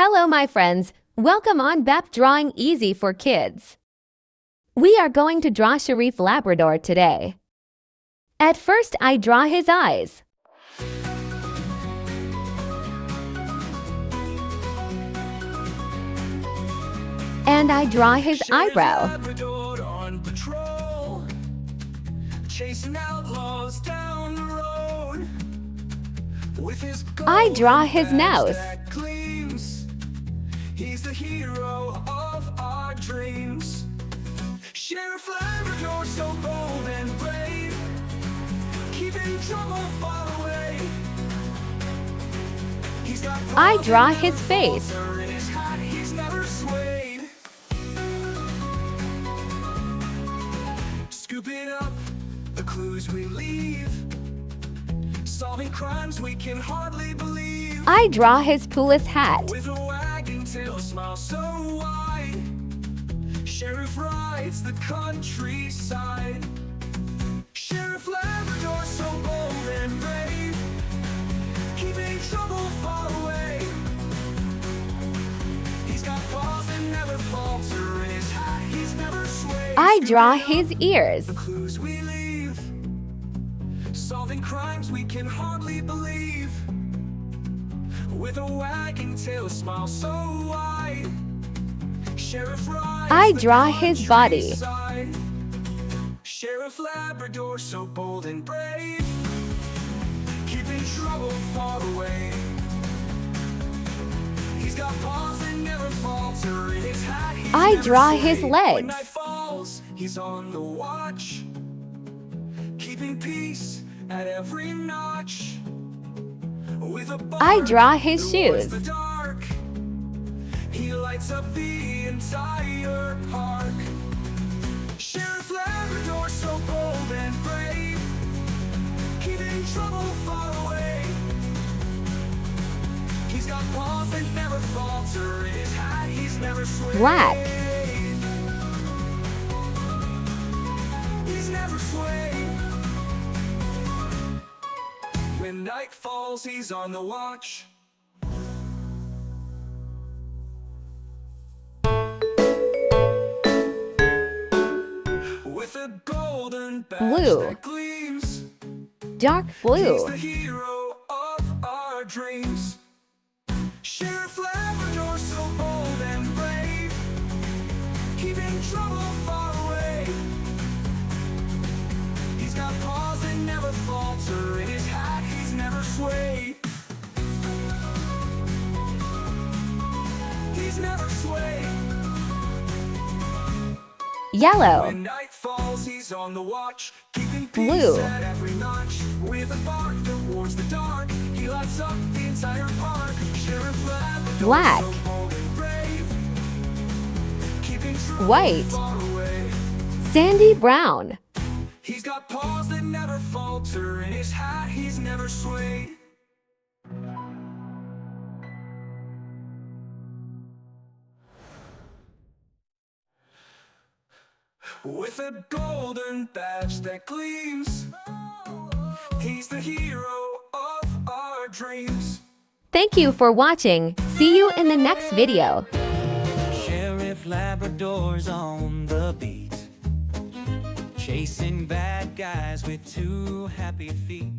Hello, my friends. Welcome on BEP Drawing Easy for Kids. We are going to draw Sheriff Labrador today. At first, I draw his eyes. And I draw his eyebrow. Labrador on patrol, chasing outlaws down the road. With his I draw his golden badge nose. that gleams. He's the hero of our dreams. Sheriff Labrador, so bold and brave, keeping trouble far away. He's got I paws draw that his never face. falter, in his hat he's never swayed. Scooping up the clues we leave, solving crimes we can hardly believe. I draw his coolest hat. With a wagging tail, smile so wide, Sheriff rides the countryside. Sheriff Labrador, so bold and brave, keeping trouble far away. He's got paws that never falter, in his hat he's never swayed. I draw his ears. The clues we leave, solving crimes we can hardly believe. With a wagging tail, a smile so wide, Sheriff rides I the draw his body. countryside. Sheriff Labrador, so bold and brave, keeping trouble far away. He's got paws that never falter, in his hat he's I never draw his swayed. legs. When night falls, he's on the watch, keeping peace at every notch. With a I bark draw his that warms shoes. the dark, he lights up the entire park. Sheriff Labrador, so bold and brave, keeping trouble far away. He's got paws that never falter, in his hat he's never swayed. Black. He's never swayed. When night falls, he's on the watch. With a golden badge Blue. that gleams. Dark He's blue. the hero of our dreams. Sheriff Labrador, so bold and brave, keeping trouble far away. He's got paws that never falter, in his hat he's never swayed. He's never swayed. Yellow. When night falls, he's on the watch, keeping Blue. peace at every notch. With a bark that warms the dark, he lights up the entire park. Sheriff Labrador, Black. so bold and brave, keeping trouble White. far away. Sandy brown. He's got paws that never falter, in his hat he's never swayed. With a golden badge that gleams, he's the hero of our dreams. Thank you for watching. See you in the next video. Sheriff Labrador's on the beat, chasing bad guys with two happy feet.